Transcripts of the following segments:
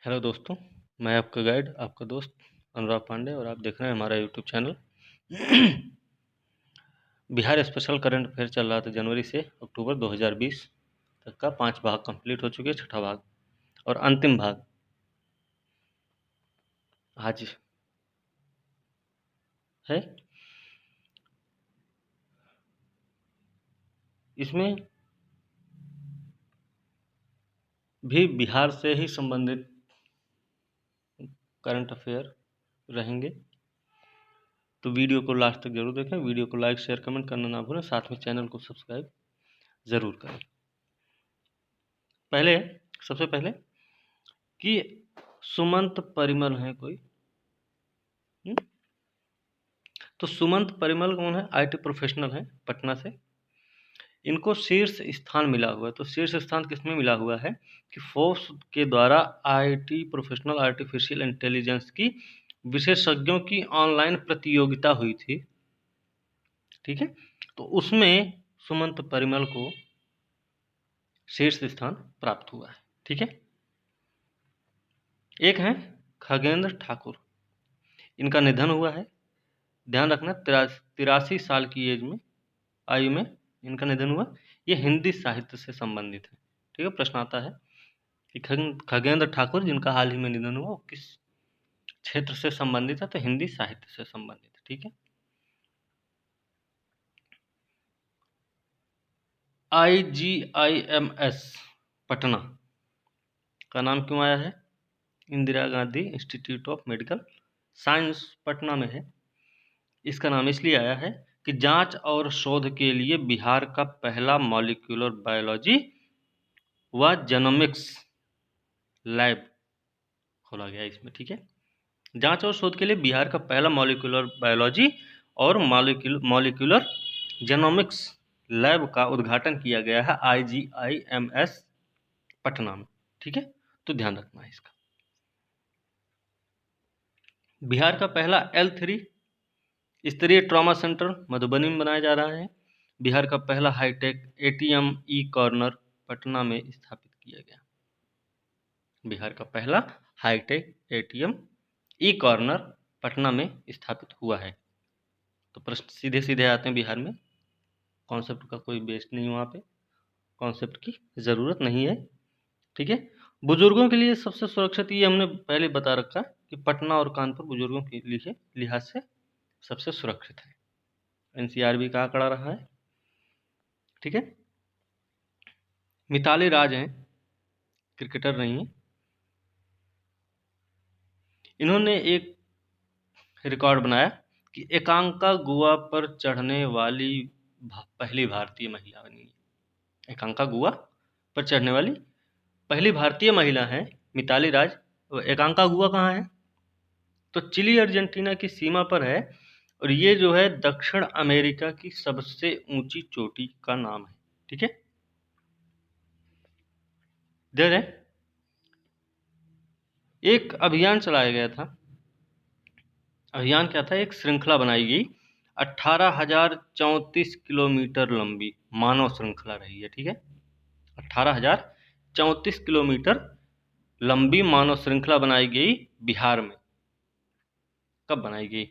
Hello दोस्तों, मैं आपका गाइड, आपका दोस्त अनुराग पांडे और आप देख रहे हैं हमारा YouTube channel. Bihar special current affair चल रहा था जनवरी से अक्टूबर 2020 तक का 5 भाग कंप्लीट हो चुके हैं, छठा भाग और अंतिम भाग आज है। इसमें भी बिहार से ही संबंधित करंट अफेयर रहेंगे, तो वीडियो को लास्ट तक जरूर देखें। वीडियो को लाइक शेयर कमेंट करना ना भूलें, साथ में चैनल को सब्सक्राइब ज़रूर करें। सबसे पहले कि सुमंत परिमल हैं कोई। तो सुमंत परिमल कौन है? आईटी प्रोफेशनल है पटना से। इनको शीर्ष स्थान मिला हुआ है। तो शीर्ष स्थान किसमें मिला हुआ है कि फोर्ब्स के द्वारा आईटी प्रोफेशनल आर्टिफिशियल इंटेलिजेंस की विशेषज्ञों की ऑनलाइन प्रतियोगिता हुई थी, ठीक है। तो उसमें सुमंत परिमल को शीर्ष स्थान प्राप्त हुआ है, ठीक है। एक है खगेंद्र ठाकुर, इनका निधन हुआ है। ध्यान रखना, 83 साल की आयु में इनका निधन हुआ। ये हिंदी साहित्य से संबंधित है, ठीक है। प्रश्न आता है कि खगेंद्र ठाकुर जिनका हाल ही में निधन हुआ वो किस क्षेत्र से संबंधित है? तो हिंदी साहित्य से संबंधित है, ठीक है। IGIMS पटना का नाम क्यों आया है? Indira Gandhi institute of medical science Patna में है। इसका नाम इसलिए आया है कि जांच और शोध के लिए बिहार का पहला मॉलिक्यूलर बायोलॉजी व जेनोमिक्स लैब खोला गया इसमें, ठीक है। जांच और शोध के लिए बिहार का पहला मॉलिक्यूलर बायोलॉजी और मॉलिक्यूलर जेनोमिक्स लैब का उद्घाटन किया गया है IGIMS पटना में, ठीक है। तो ध्यान रखना है इसका। बिहार का पहला L3 स्तरीय ट्रॉमा सेंटर मधुबनी में बनाया जा रहा है। बिहार का पहला hi tech ATM e corner Patna में स्थापित किया गया। बिहार का पहला hi tech ATM e corner Patna में स्थापित हुआ है। तो प्रश्न सीधे सीधे आते हैं बिहार में। कॉन्सेप्ट का कोई बेस नहीं, वहाँ पे कॉन्सेप्ट की ज़रूरत नहीं है, ठीक है। बुजुर्गों के लिए सबसे सुरक्षित, ये हमने पहले बता रखा कि पटना और कानपुर बुजुर्गों के लिए लिहाज से सबसे सुरक्षित है। NCR भी कहाँ खड़ा रहा है, ठीक है। मिताली राज हैं, क्रिकेटर नहीं है। इन्होंने एक रिकॉर्ड बनाया कि एकांका गुआ पर चढ़ने वाली पहली भारतीय महिला बनी है। एकांका गुआ पर चढ़ने वाली पहली भारतीय महिला है मिताली राज। एकांका गुआ कहाँ है? तो चिली अर्जेंटीना की सीमा पर है, और ये जो है दक्षिण अमेरिका की सबसे ऊंची चोटी का नाम है, ठीक है। देर है एक अभियान चलाया गया था। अभियान क्या था? एक श्रृंखला बनाई गई, 18,034 किलोमीटर लंबी मानव श्रृंखला रही है, ठीक है। 18,034 किलोमीटर लंबी मानव श्रृंखला बनाई गई बिहार में। कब बनाई गई?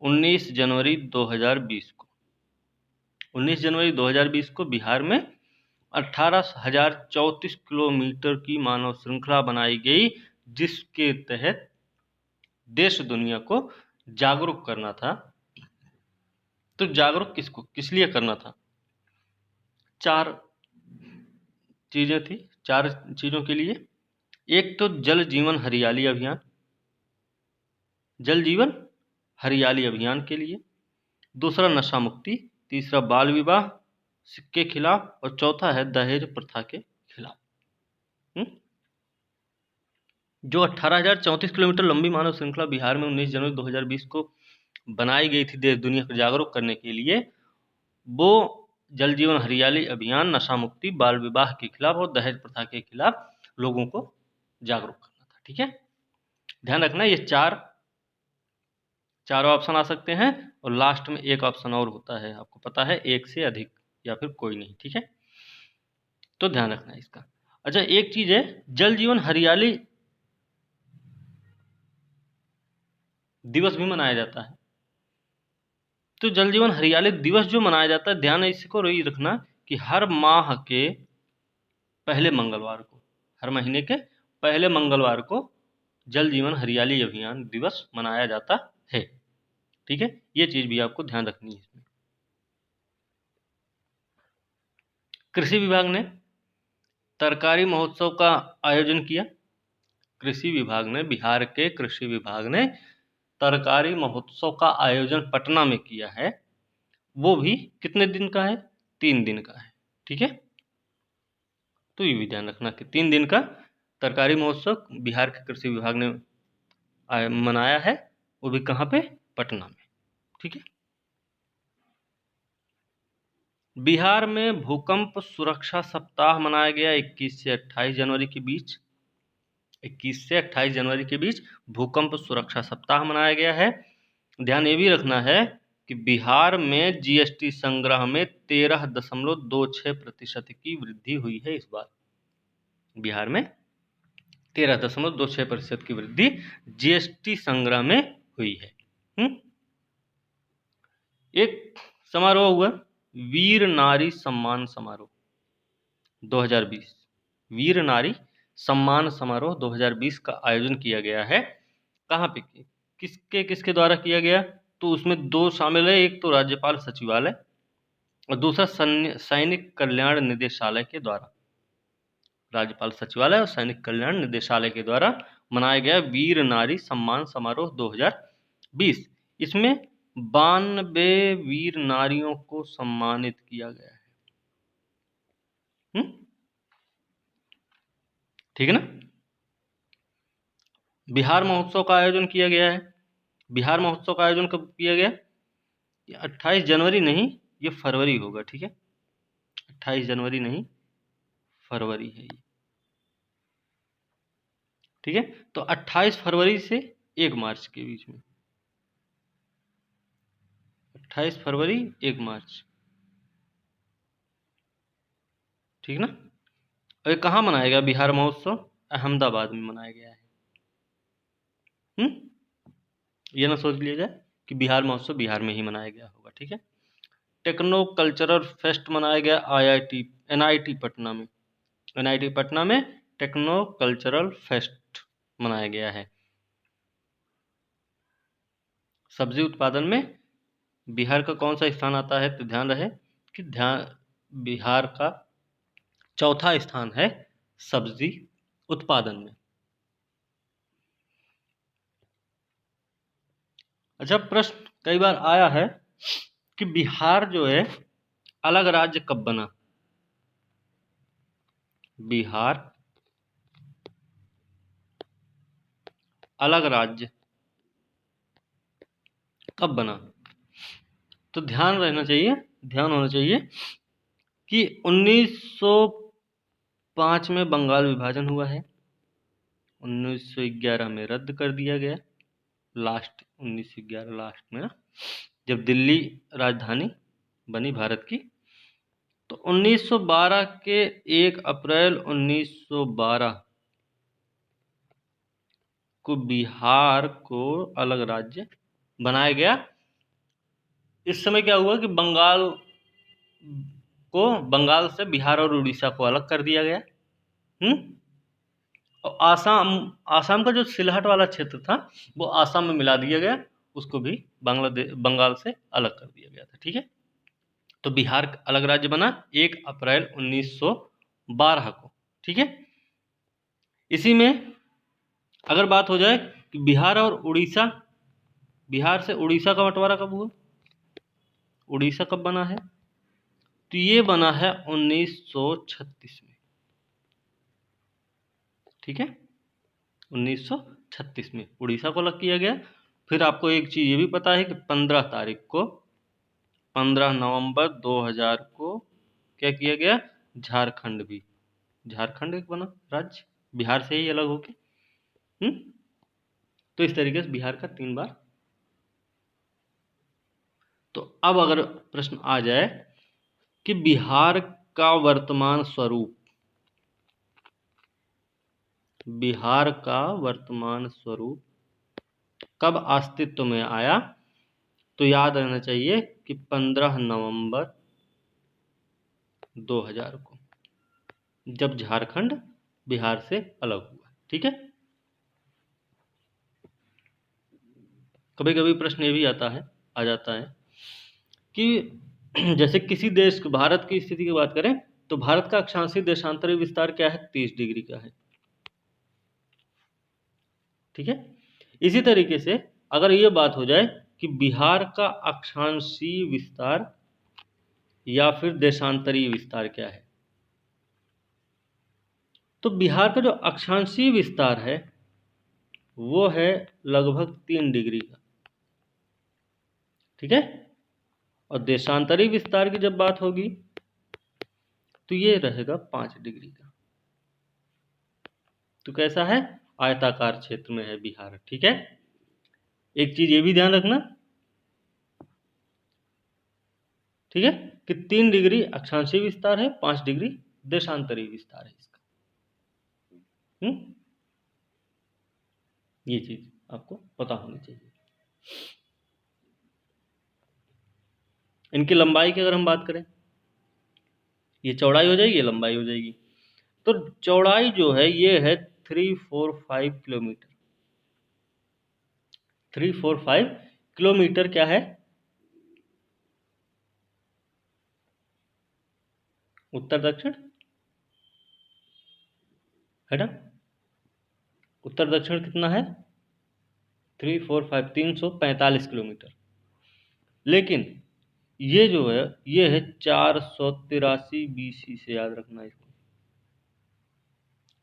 19 जनवरी 2020 को। 19 जनवरी 2020 को बिहार में 18,034 किलोमीटर की मानव श्रृंखला बनाई गई, जिसके तहत देश दुनिया को जागरूक करना था। तो जागरूक किस लिए करना था? 4 चीजें थी, 4 चीजों के लिए। एक तो जल जीवन हरियाली अभियान, जल जीवन हरियाली अभियान के लिए। दूसरा नशा मुक्ति, तीसरा बाल विवाह के खिलाफ, और चौथा है दहेज प्रथा के खिलाफ। जो 18,034 किलोमीटर लंबी मानव श्रृंखला बिहार में 19 जनवरी 2020 को बनाई गई थी देश दुनिया को जागरूक करने के लिए, वो जल जीवन हरियाली अभियान, नशा मुक्ति, बाल विवाह के खिलाफ और दहेज प्रथा के खिलाफ लोगों को जागरूक करना था, ठीक है। ध्यान रखना, ये चारों ऑप्शन आ सकते हैं, और लास्ट में एक ऑप्शन और होता है, आपको पता है, एक से अधिक या फिर कोई नहीं, ठीक है। तो ध्यान रखना है इसका। अच्छा, एक चीज है, जल जीवन हरियाली दिवस भी मनाया जाता है। तो जल जीवन हरियाली दिवस जो मनाया जाता है, ध्यान इसको यही रखना कि हर माह के पहले मंगलवार को, हर महीने के पहले मंगलवार को जल जीवन हरियाली अभियान दिवस मनाया जाता है। ठीक है, ये चीज भी आपको ध्यान रखनी है इसमें। कृषि विभाग ने तरकारी महोत्सव का आयोजन किया। कृषि विभाग ने, बिहार के कृषि विभाग ने तरकारी महोत्सव का आयोजन पटना में किया है। वो भी कितने दिन का है? 3 दिन का है। ठीक है, तो ये भी ध्यान रखना कि 3 दिन का तरकारी महोत्सव बिहार के कृषि विभाग ने मनाया है। वो भी कहाँ पे? पटना में। ठीक है, बिहार में भूकंप सुरक्षा सप्ताह मनाया गया 21 से 28 जनवरी के बीच। 21 से 28 जनवरी के बीच भूकंप सुरक्षा सप्ताह मनाया गया है। ध्यान ये भी रखना है कि बिहार में जीएसटी संग्रह में 13.26% की वृद्धि हुई है। इस बार बिहार में 13.26% की वृद्धि जीएसटी संग्रह में हुई है। एक समारोह हुआ, वीर नारी सम्मान समारोह 2020। वीर नारी सम्मान समारोह 2020 का आयोजन किया गया है। कहाँ पे? किसके किसके द्वारा किया गया? तो उसमें 2 शामिल है, एक तो राज्यपाल सचिवालय और दूसरा सैनिक कल्याण निदेशालय के द्वारा। राज्यपाल सचिवालय और सैनिक कल्याण निदेशालय के द्वारा मनाया गया वीर नारी सम्मान समारोह 2020। इसमें 92 वीर नारियों को सम्मानित किया गया है। ठीक है ना। बिहार महोत्सव का आयोजन किया गया है। बिहार महोत्सव का आयोजन कब किया गया? 28 जनवरी नहीं, ये फरवरी होगा। ठीक है, 28 जनवरी नहीं, फरवरी है ये। ठीक है, तो 28 फरवरी से 1 मार्च के बीच में, 28 फरवरी 1 मार्च। ठीक ना। और ये कहाँ मनाया गया बिहार महोत्सव? अहमदाबाद में मनाया गया है। ये ना सोच लिया जाए कि बिहार महोत्सव बिहार में ही मनाया गया होगा। ठीक है, टेक्नो कल्चरल फेस्ट मनाया गया आईआईटी एनआईटी पटना में। एनआईटी पटना में टेक्नो कल्चरल फेस्ट मनाया गया है। सब्जी उत्पादन में बिहार का कौन सा स्थान आता है? तो ध्यान रहे कि बिहार का चौथा स्थान है सब्जी उत्पादन में। अच्छा, प्रश्न कई बार आया है कि बिहार जो है अलग राज्य कब बना? बिहार अलग राज्य कब बना? तो ध्यान रहना चाहिए, ध्यान होना चाहिए कि 1905 में बंगाल विभाजन हुआ है। 1911 में रद्द कर दिया गया, लास्ट 1911 लास्ट में ना, जब दिल्ली राजधानी बनी भारत की। तो 1912 के 1 अप्रैल 1912 को बिहार को अलग राज्य बनाया गया। इस समय क्या हुआ कि बंगाल से बिहार और उड़ीसा को अलग कर दिया गया। और आसाम का जो सिलहट वाला क्षेत्र था वो आसाम में मिला दिया गया, उसको भी बंगाल से अलग कर दिया गया था। ठीक है, तो बिहार अलग राज्य बना 1 अप्रैल 1912 को। ठीक है, इसी में अगर बात हो जाए कि बिहार और उड़ीसा, बिहार से उड़ीसा का बंटवारा कब हुआ? उड़ीसा कब बना है? तो ये बना है 1936 में। ठीक है, 1936 में उड़ीसा को अलग किया गया। फिर आपको एक चीज ये भी पता है कि 15 तारीख को 15 नवंबर 2000 को क्या किया गया? झारखंड एक बना राज्य बिहार से ही अलग होके। तो इस तरीके से बिहार का 3 बार। तो अब अगर प्रश्न आ जाए कि बिहार का वर्तमान स्वरूप, बिहार का वर्तमान स्वरूप कब अस्तित्व में आया? तो याद रहना चाहिए कि 15 नवंबर 2000 को, जब झारखंड बिहार से अलग हुआ। ठीक है। कभी कभी प्रश्न ये भी आ जाता है कि जैसे किसी देश, भारत की स्थिति की बात करें तो भारत का अक्षांशीय देशांतरी विस्तार क्या है? 30 डिग्री का है। ठीक है। इसी तरीके से अगर ये बात हो जाए कि बिहार का अक्षांशीय विस्तार या फिर देशांतरीय विस्तार क्या है, तो बिहार का जो अक्षांशीय विस्तार है वो है लगभग 3 डिग्री का। ठीक है। और देशांतरीय विस्तार की जब बात होगी तो ये रहेगा 5 डिग्री का। तो कैसा है? आयताकार क्षेत्र में है बिहार। ठीक है। एक चीज ये भी ध्यान रखना, ठीक है, कि 3 डिग्री अक्षांशीय विस्तार है, 5 डिग्री देशांतरीय विस्तार है इसका। ये चीज आपको पता होनी चाहिए। इनकी लंबाई की अगर हम बात करें, ये चौड़ाई हो जाएगी, ये लंबाई हो जाएगी। तो चौड़ाई जो है ये है 345 किलोमीटर। 345 किलोमीटर क्या है? उत्तर दक्षिण है ना? उत्तर दक्षिण कितना है? 345 345 किलोमीटर। लेकिन ये जो है ये है 483 BC से, याद रखना इसको,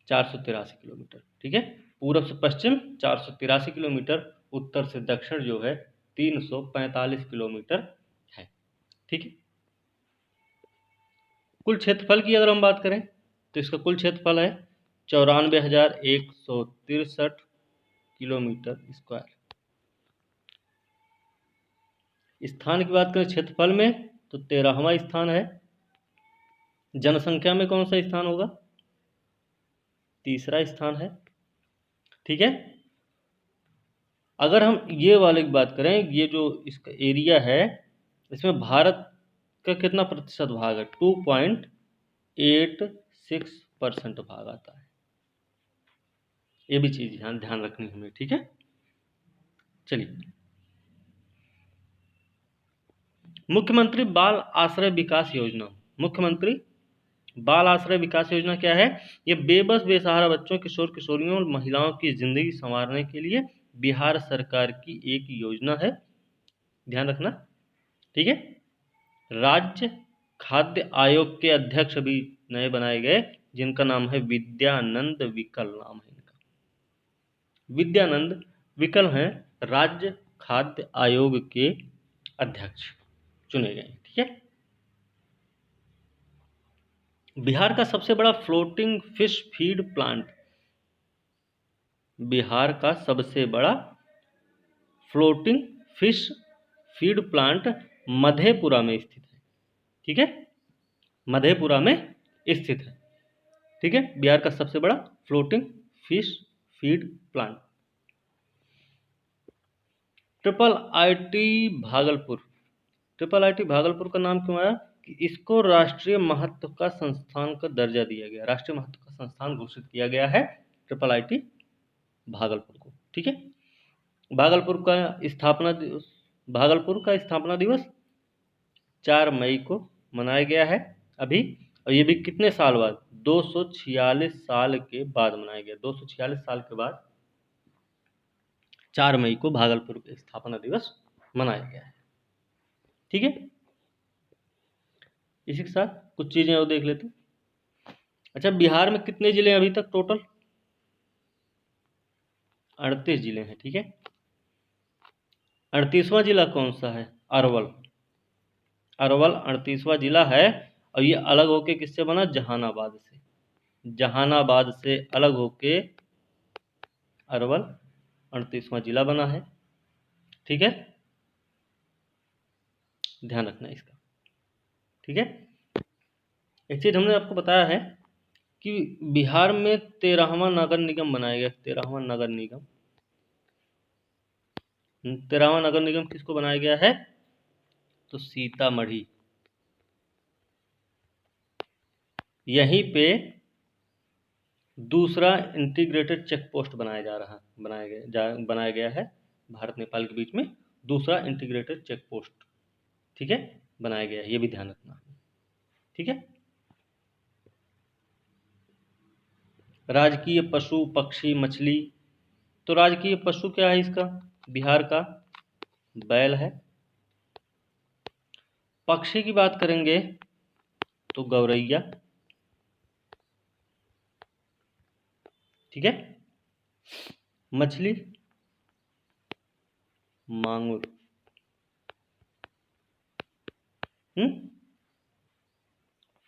483 किलोमीटर। ठीक है। पूरब से पश्चिम 483 किलोमीटर, उत्तर से दक्षिण जो है 345 किलोमीटर है। ठीक है। कुल क्षेत्रफल की अगर हम बात करें तो इसका कुल क्षेत्रफल है 94,163 किलोमीटर स्क्वायर। स्थान की बात करें क्षेत्रफल में तो 13वां स्थान है। जनसंख्या में कौन सा स्थान होगा? तीसरा स्थान है। ठीक है। अगर हम ये वाले की बात करें, ये जो इसका एरिया है इसमें भारत का कितना प्रतिशत भाग है? 2.86% भाग आता है। ये भी चीज ध्यान रखनी हमें। ठीक है। चलिए, मुख्यमंत्री बाल आश्रय विकास योजना। मुख्यमंत्री बाल आश्रय विकास योजना क्या है? ये बेबस बेसहारा बच्चों, किशोर किशोरियों और महिलाओं की जिंदगी संवारने के लिए बिहार सरकार की एक योजना है। ध्यान रखना। ठीक है। राज्य खाद्य आयोग के अध्यक्ष भी नए बनाए गए, जिनका नाम है विद्यानंद विकल। नाम है इनका, विद्यानंद विकल हैं राज्य खाद्य आयोग के अध्यक्ष चुने गए। ठीक है। बिहार का सबसे बड़ा floating fish feed plant, Bihar का सबसे बड़ा floating fish feed plant Madhepura में स्थित है। ठीक है। मधेपुरा में स्थित है। ठीक है। बिहार का सबसे बड़ा floating fish feed plant. Triple IT Bhagalpur. Triple IT Bhagalpur का नाम क्यों आया? कि इसको राष्ट्रीय महत्व का संस्थान का दर्जा दिया गया, राष्ट्रीय महत्व का संस्थान घोषित किया गया है ट्रिपल आईटी भागलपुर को। ठीक है। भागलपुर का स्थापना दिवस, भागलपुर का स्थापना दिवस 4 मई को मनाया गया है अभी। और ये भी कितने साल बाद? 246 साल के बाद मनाया गया। 246 साल के बाद 4 मई को भागलपुर का स्थापना दिवस मनाया गया है। ठीक है। इसी के साथ कुछ चीजें और देख लेते हैं। अच्छा, बिहार में कितने जिले हैं अभी तक टोटल? 38 जिले हैं। ठीक है। 38वां जिला कौन सा है? अरवल। अरवल 38वां जिला है। और ये अलग होके किससे बना? जहानाबाद से। जहानाबाद से अलग होके अरवल 38वां जिला बना है। ठीक है। ध्यान रखना इसका। ठीक है। एक चीज हमने आपको बताया है कि बिहार में 13वां नगर निगम बनाया गया। 13वां नगर निगम 13वां नगर निगम किसको बनाया गया है? तो सीतामढ़ी। यहीं पे दूसरा इंटीग्रेटेड चेक पोस्ट बनाया गया है भारत नेपाल के बीच में। दूसरा इंटीग्रेटेड चेक पोस्ट, ठीक है, बनाया गया है, ये भी ध्यान रखना, ठीक है। राजकीय पशु पक्षी मछली, तो राजकीय पशु क्या है इसका? बिहार का बैल है। पक्षी की बात करेंगे तो गौरैया, ठीक है। मछली मांगुर।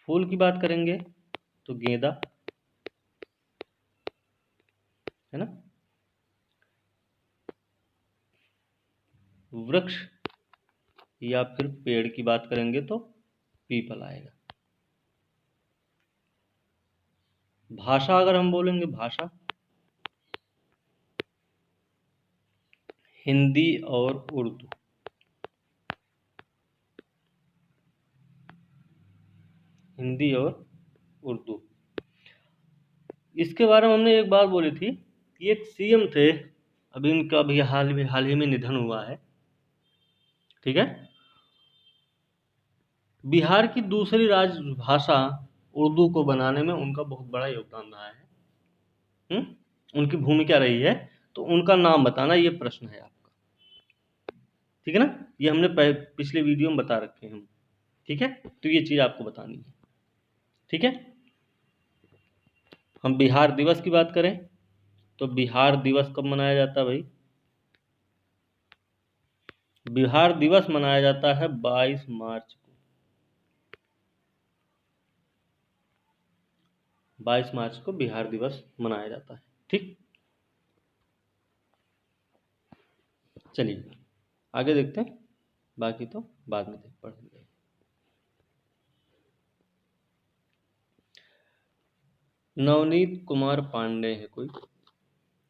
फूल की बात करेंगे तो गेंदा, है ना। वृक्ष या फिर पेड़ की बात करेंगे तो पीपल आएगा। भाषा अगर हम बोलेंगे, भाषा हिंदी और उर्दू। हिंदी और उर्दू। इसके बारे में हमने एक बात बोली थी कि एक सीएम थे, अभी इनका भी हाल ही में निधन हुआ है, ठीक है। बिहार की दूसरी राजभाषा उर्दू को बनाने में उनका बहुत बड़ा योगदान रहा है। उनकी भूमिका रही है, तो उनका नाम बताना, ये प्रश्न है आपका, ठीक है ना। ये हमने पिछले वीडियो में बता रखे हैं हम, ठीक है। तो ये चीज आपको बतानी है, ठीक है। हम बिहार दिवस की बात करें तो बिहार दिवस कब मनाया जाता है भाई? बिहार दिवस मनाया जाता है 22 मार्च को। 22 मार्च को बिहार दिवस मनाया जाता है, ठीक। चलिए आगे देखते हैं, बाकी तो बाद में पढ़ेंगे। नवनीत कुमार पांडे है कोई,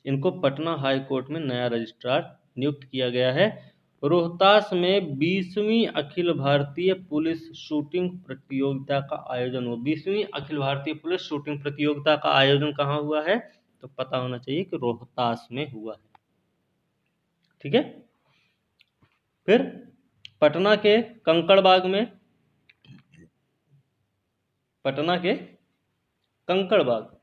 इनको पटना हाई कोर्ट में नया रजिस्ट्रार नियुक्त किया गया है। रोहतास में 20वीं अखिल भारतीय पुलिस शूटिंग प्रतियोगिता का आयोजन हुआ। 20वीं अखिल भारतीय पुलिस शूटिंग प्रतियोगिता का आयोजन कहाँ हुआ है? तो पता होना चाहिए कि रोहतास में हुआ है, ठीक है। फिर पटना के कंकड़बाग में, पटना के कंकड़बाग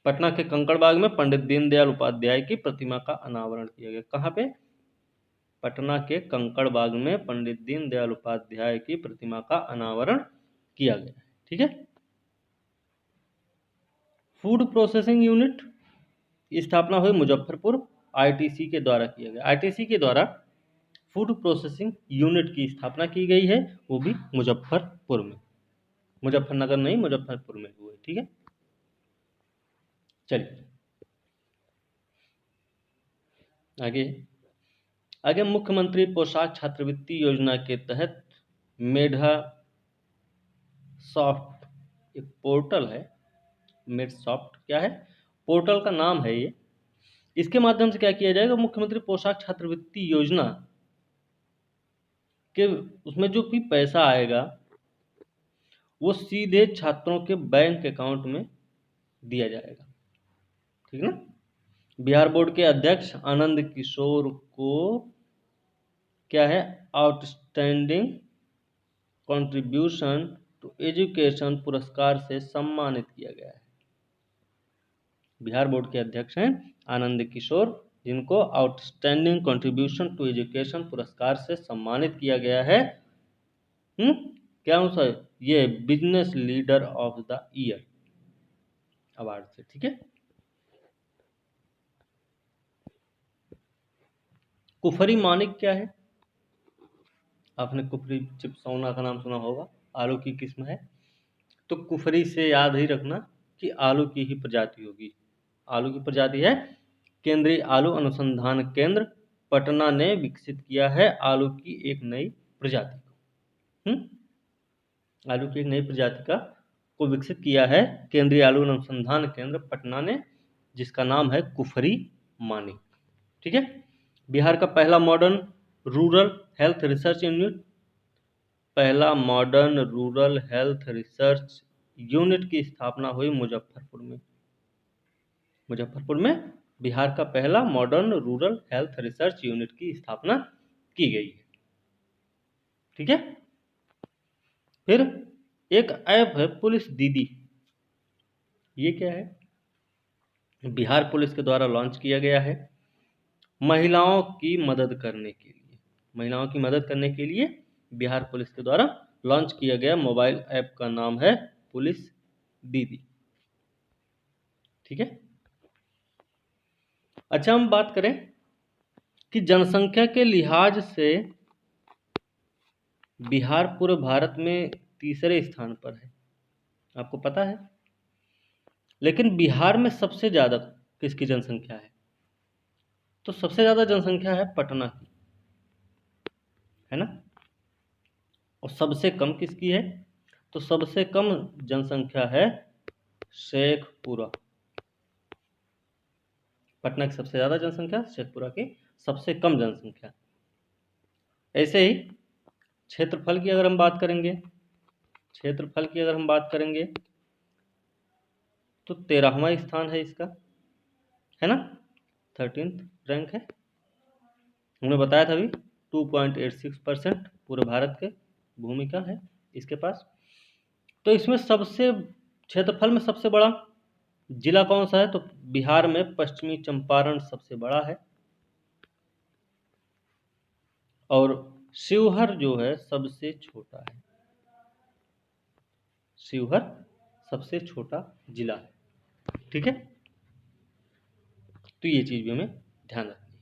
पटना के कंकड़बाग में पंडित दीनदयाल उपाध्याय की प्रतिमा का अनावरण किया गया। कहाँ पे? पटना के कंकड़बाग में पंडित दीनदयाल उपाध्याय की प्रतिमा का अनावरण किया गया, ठीक है। फूड प्रोसेसिंग यूनिट की स्थापना हुई मुजफ्फरपुर, आईटीसी के द्वारा किया गया। आईटीसी के द्वारा फूड प्रोसेसिंग यूनिट की स्थापना की गई है, वो भी मुजफ्फरपुर में, मुजफ्फरनगर नहीं, मुजफ्फरपुर में हुआ, ठीक है। चलिए आगे आगे मुख्यमंत्री पोशाक छात्रवृत्ति योजना के तहत मेधा सॉफ्ट एक पोर्टल है। मेड सॉफ्ट क्या है? पोर्टल का नाम है ये। इसके माध्यम से क्या किया जाएगा? मुख्यमंत्री पोशाक छात्रवृत्ति योजना के उसमें जो भी पैसा आएगा वो सीधे छात्रों के बैंक अकाउंट में दिया जाएगा, ठीक ना। बिहार बोर्ड के अध्यक्ष आनंद किशोर को क्या है? आउटस्टैंडिंग कंट्रीब्यूशन टू एजुकेशन पुरस्कार से सम्मानित किया गया है। बिहार बोर्ड के अध्यक्ष हैं आनंद किशोर, जिनको आउटस्टैंडिंग कंट्रीब्यूशन टू एजुकेशन पुरस्कार से सम्मानित किया गया है। क्या हूँ सर? ये business leader of the year award से, ठीक है। कुफरी मानिक क्या है? आपने कुफरी चिपसौना का नाम सुना होगा, आलू की किस्म है। तो कुफरी से याद ही रखना कि आलू की ही प्रजाति होगी। आलू की प्रजाति है। केंद्रीय आलू अनुसंधान केंद्र पटना ने विकसित किया है आलू की एक नई प्रजाति को। आलू की एक नई प्रजाति को विकसित किया है केंद्रीय आलू अनुसंधान केंद्र पटना ने, जिसका नाम है कुफरी मानिक, ठीक है। बिहार का पहला modern rural health research unit, पहला modern rural health research unit की स्थापना हुई मुजफ्फरपुर में। मुजफ्फरपुर में बिहार का पहला modern rural health research unit की स्थापना की गई है। ठीक है। फिर एक ऐप है पुलिस दीदी, ये क्या है? बिहार पुलिस के द्वारा लॉन्च किया गया है महिलाओं की मदद करने के लिए। महिलाओं की मदद करने के लिए बिहार पुलिस के द्वारा लॉन्च किया गया मोबाइल ऐप का नाम है पुलिस दीदी। ठीक है। अच्छा, हम बात करें कि जनसंख्या के लिहाज से बिहार पूरे भारत में तीसरे स्थान पर है, आपको पता है। लेकिन बिहार में सबसे ज्यादा किसकी जनसंख्या है? तो सबसे ज्यादा जनसंख्या है पटना की, है ना। और सबसे कम किसकी है? तो सबसे कम जनसंख्या है शेखपुरा। पटना की सबसे ज्यादा जनसंख्या, शेखपुरा की सबसे कम जनसंख्या। ऐसे ही क्षेत्रफल की अगर हम बात करेंगे, क्षेत्रफल की अगर हम बात करेंगे तो 13वां स्थान है इसका, है ना। 13th रैंक है। हमने बताया था अभी 2.86% पूरे भारत के भूमिका है इसके पास। तो इसमें सबसे क्षेत्रफल में सबसे बड़ा जिला कौन सा है? तो बिहार में पश्चिमी चंपारण सबसे बड़ा है, और शिवहर जो है सबसे छोटा है। शिवहर सबसे छोटा जिला है। ठीक है। तो ये चीज भी हमें ध्यान रखनी है।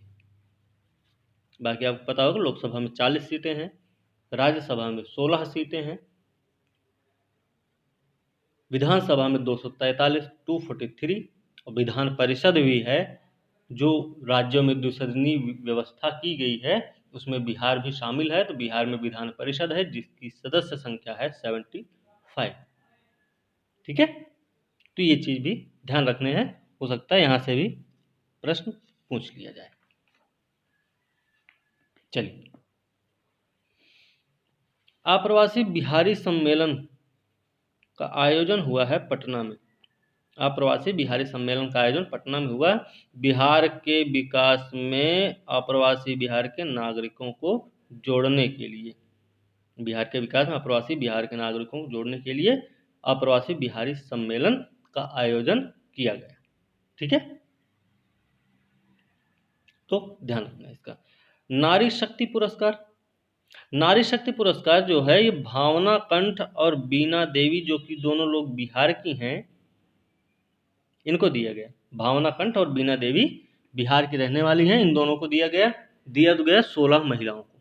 बाकी आपको पता होगा लोकसभा में 40 सीटें हैं, राज्यसभा में 16 सीटें हैं, विधानसभा में 243 243, और विधान परिषद भी है जो राज्यों में द्विसदनीय व्यवस्था की गई है, उसमें बिहार भी शामिल है। तो बिहार में विधान परिषद है जिसकी सदस्य संख्या है 75। ठीक है। तो ये चीज भी ध्यान रखने हैं, हो सकता है यहां से भी प्रश्न पूछ लिया जाए। चलिए, आप्रवासी बिहारी सम्मेलन का आयोजन हुआ है पटना में। आप्रवासी बिहारी सम्मेलन का आयोजन पटना में हुआ। बिहार के विकास में आप्रवासी बिहार के नागरिकों को जोड़ने के लिए, बिहार के विकास में आप्रवासी बिहार के नागरिकों को जोड़ने के लिए आप्रवासी बिहारी सम्मेलन का आयोजन किया गया। ठीक है। तो ध्यान रखना इसका। नारी शक्ति पुरस्कार, नारी शक्ति पुरस्कार जो है ये भावना कंठ और बीना देवी, जो कि दोनों लोग बिहार की हैं, इनको दिया गया। भावना कंठ और बीना देवी बिहार की रहने वाली हैं, इन दोनों को दिया गया 16 महिलाओं को,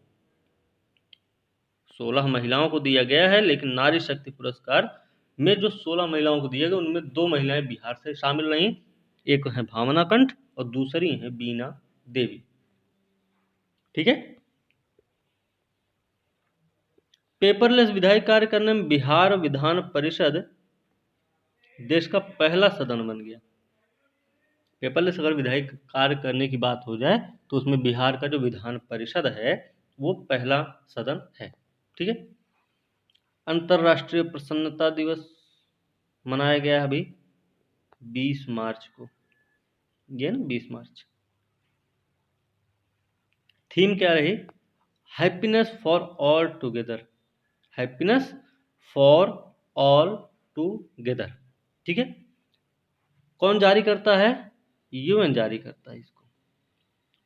16 महिलाओं को दिया गया है। लेकिन नारी शक्ति पुरस्कार में जो 16 महिलाओं को दिया गया उनमें 2 महिलाएं बिहार से शामिल रहीं, एक है भावना कंठ और दूसरी है बीना देवी। ठीक है। पेपरलेस विधायी कार्य करने में बिहार विधान परिषद देश का पहला सदन बन गया। पेपरलेस अगर विधायी कार्य करने की बात हो जाए तो उसमें बिहार का जो विधान परिषद है वो पहला सदन है। ठीक है। अंतर्राष्ट्रीय प्रसन्नता दिवस मनाया गया अभी 20 मार्च को, ये ना 20 मार्च। थीम क्या रही? Happiness for all together, happiness for all together. ठीक है। कौन जारी करता है? यूएन जारी करता है इसको।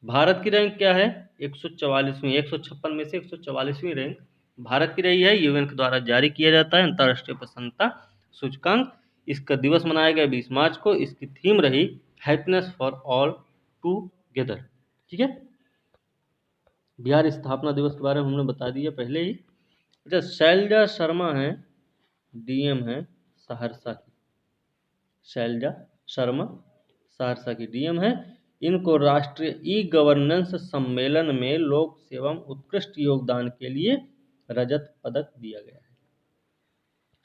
भारत की रैंक क्या है? 144वीं, 156 में से 144वीं रैंक भारत की रही है। यूएन के द्वारा जारी किया जाता है अंतर्राष्ट्रीय प्रसन्नता सूचकांक। इसका दिवस मनाया गया 20 मार्च को। इसकी थीम रही हैप्पीनेस फॉर ऑल टुगेदर। ठीक है। बिहार स्थापना दिवस के बारे में हमने बता दिया पहले ही। अच्छा, शैलजा शर्मा है, डीएम है सहरसा की, शैलजा शर्मा सहरसा की डीएम है। इनको राष्ट्रीय ई गवर्नेंस सम्मेलन में लोक सेवा में उत्कृष्ट योगदान के लिए रजत पदक दिया गया है।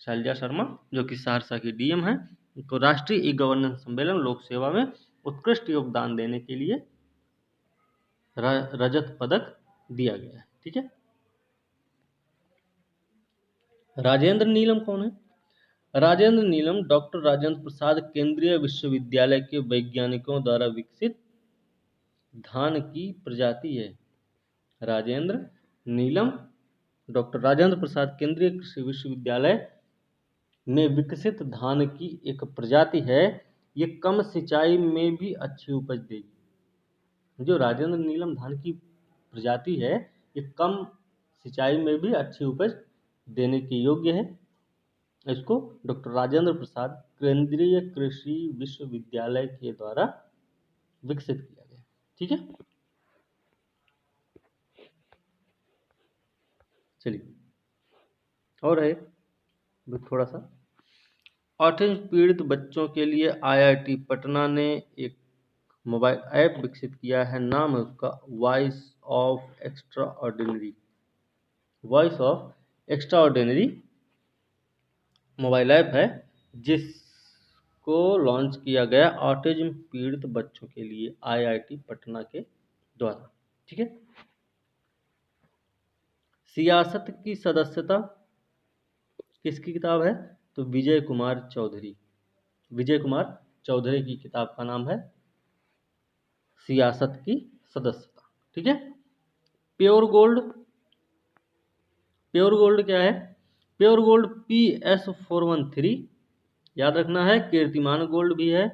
शैलजा शर्मा जो कि सहरसा की डीएम है, इनको राष्ट्रीय ई गवर्नेंस सम्मेलन लोक सेवा में उत्कृष्ट योगदान देने के लिए रजत पदक दिया गया है। ठीक है। राजेंद्र नीलम कौन है? राजेंद्र नीलम डॉक्टर राजेंद्र प्रसाद केंद्रीय विश्वविद्यालय के वैज्ञानिकों द्वारा विकसित धान की प्रजाति है। राजेंद्र नीलम डॉक्टर राजेंद्र प्रसाद केंद्रीय कृषि विश्वविद्यालय में विकसित धान की एक प्रजाति है। ये कम सिंचाई में भी अच्छी उपज देगी। जो राजेंद्र नीलम धान की प्रजाति है, ये कम सिंचाई में भी अच्छी उपज देने के योग्य है। इसको डॉक्टर राजेंद्र प्रसाद केंद्रीय कृषि विश्वविद्यालय के द्वारा विकसित किया गया। ठीक है। चलिए और है थोड़ा सा। ऑटिज्म पीड़ित बच्चों के लिए आईआईटी पटना ने एक मोबाइल ऐप विकसित किया है। नाम है उसका voice of extraordinary. Voice of extraordinary mobile app है जिसको लॉन्च किया गया ऑटिज्म पीड़ित बच्चों के लिए आईआईटी पटना के द्वारा। ठीक है। सियासत की सदस्यता किसकी किताब है? तो विजय कुमार चौधरी। विजय कुमार चौधरी की किताब का नाम है सियासत की सदस्यता। ठीक है। Pure gold. प्योर गोल्ड क्या है? प्योर गोल्ड PS413 याद रखना है। कीर्तिमान गोल्ड भी है,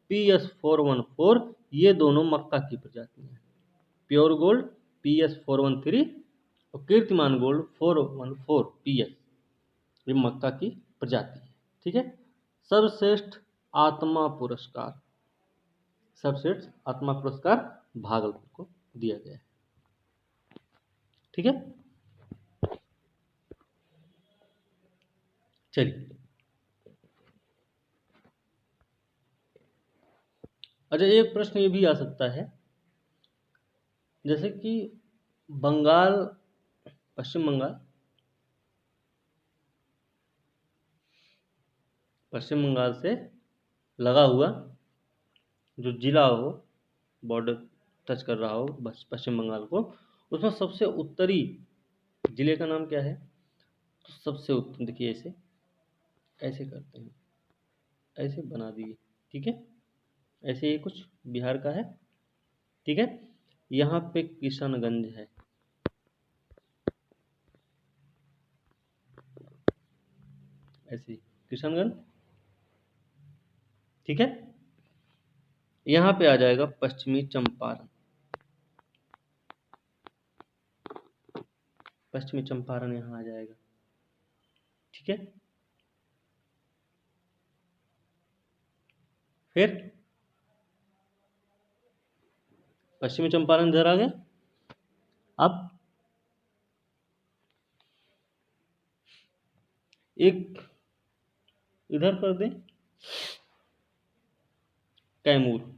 PS414। ये दोनों मक्का की प्रजातियां हैं। प्योर गोल्ड PS413 और कीर्तिमान गोल्ड 414 PS, ये मक्का की प्रजाति है। ठीक है। सर्वश्रेष्ठ आत्मा पुरस्कार, सर्वश्रेष्ठ आत्मा पुरस्कार भागलपुर को दिया गया है। ठीक है। चलिए अच्छा, एक प्रश्न ये भी आ सकता है, जैसे कि बंगाल, पश्चिम बंगाल, पश्चिम बंगाल से लगा हुआ जो जिला हो, बॉर्डर टच कर रहा हो बस पश्चिम बंगाल को, उसमें सबसे उत्तरी जिले का नाम क्या है? तो सबसे उत्तर, देखिए ऐसे ऐसे करते हैं, ऐसे बना दिए। ठीक है। ऐसे ही कुछ बिहार का है। ठीक है। यहाँ पे किशनगंज है। ऐसे ही किशनगंज। ठीक है। यहाँ पे आ जाएगा पश्चिमी चंपारण। पश्चिमी चंपारण यहाँ आ जाएगा। ठीक है। फिर पश्चिमी चंपारण इधर आ गया। अब एक इधर कर दें, कैमूर।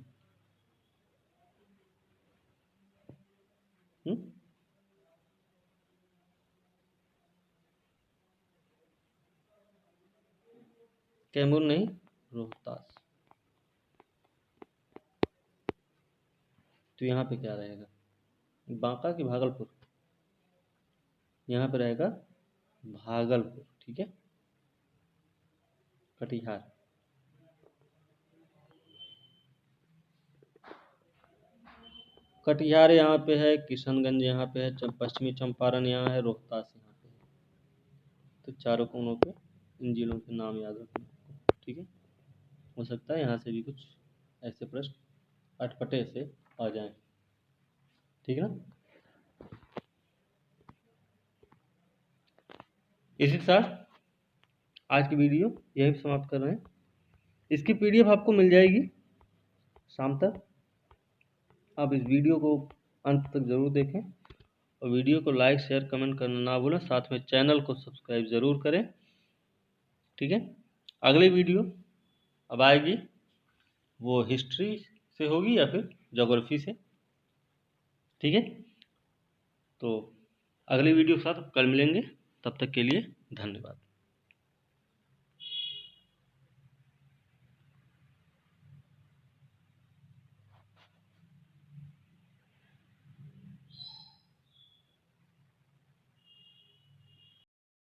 कैमूर नहीं, रोहतास। तो यहाँ पे क्या रहेगा? बांका की भागलपुर? यहाँ पे रहेगा भागलपुर। ठीक है। कटिहार। कटिहार यहाँ पे है, किशनगंज यहाँ पे है, पश्चिमी चंपारण यहाँ है, रोहतास यहाँ पे है। तो चारों कोनों पे इन जिलों के नाम याद रखना। ठीक है। हो सकता है यहाँ से भी कुछ ऐसे प्रश्न अटपटे से आ जाएं। ठीक है ना। इसी के साथ आज की वीडियो यही समाप्त कर रहे हैं। इसकी PDF आपको मिल जाएगी शाम तक। आप इस वीडियो को अंत तक ज़रूर देखें और वीडियो को लाइक शेयर कमेंट करना ना भूलें। साथ में चैनल को सब्सक्राइब ज़रूर करें। ठीक है। अगली वीडियो अब आएगी, वो हिस्ट्री से होगी या फिर ज्योग्राफी से। ठीक है। तो अगली वीडियो के साथ कल मिलेंगे। तब तक के लिए धन्यवाद।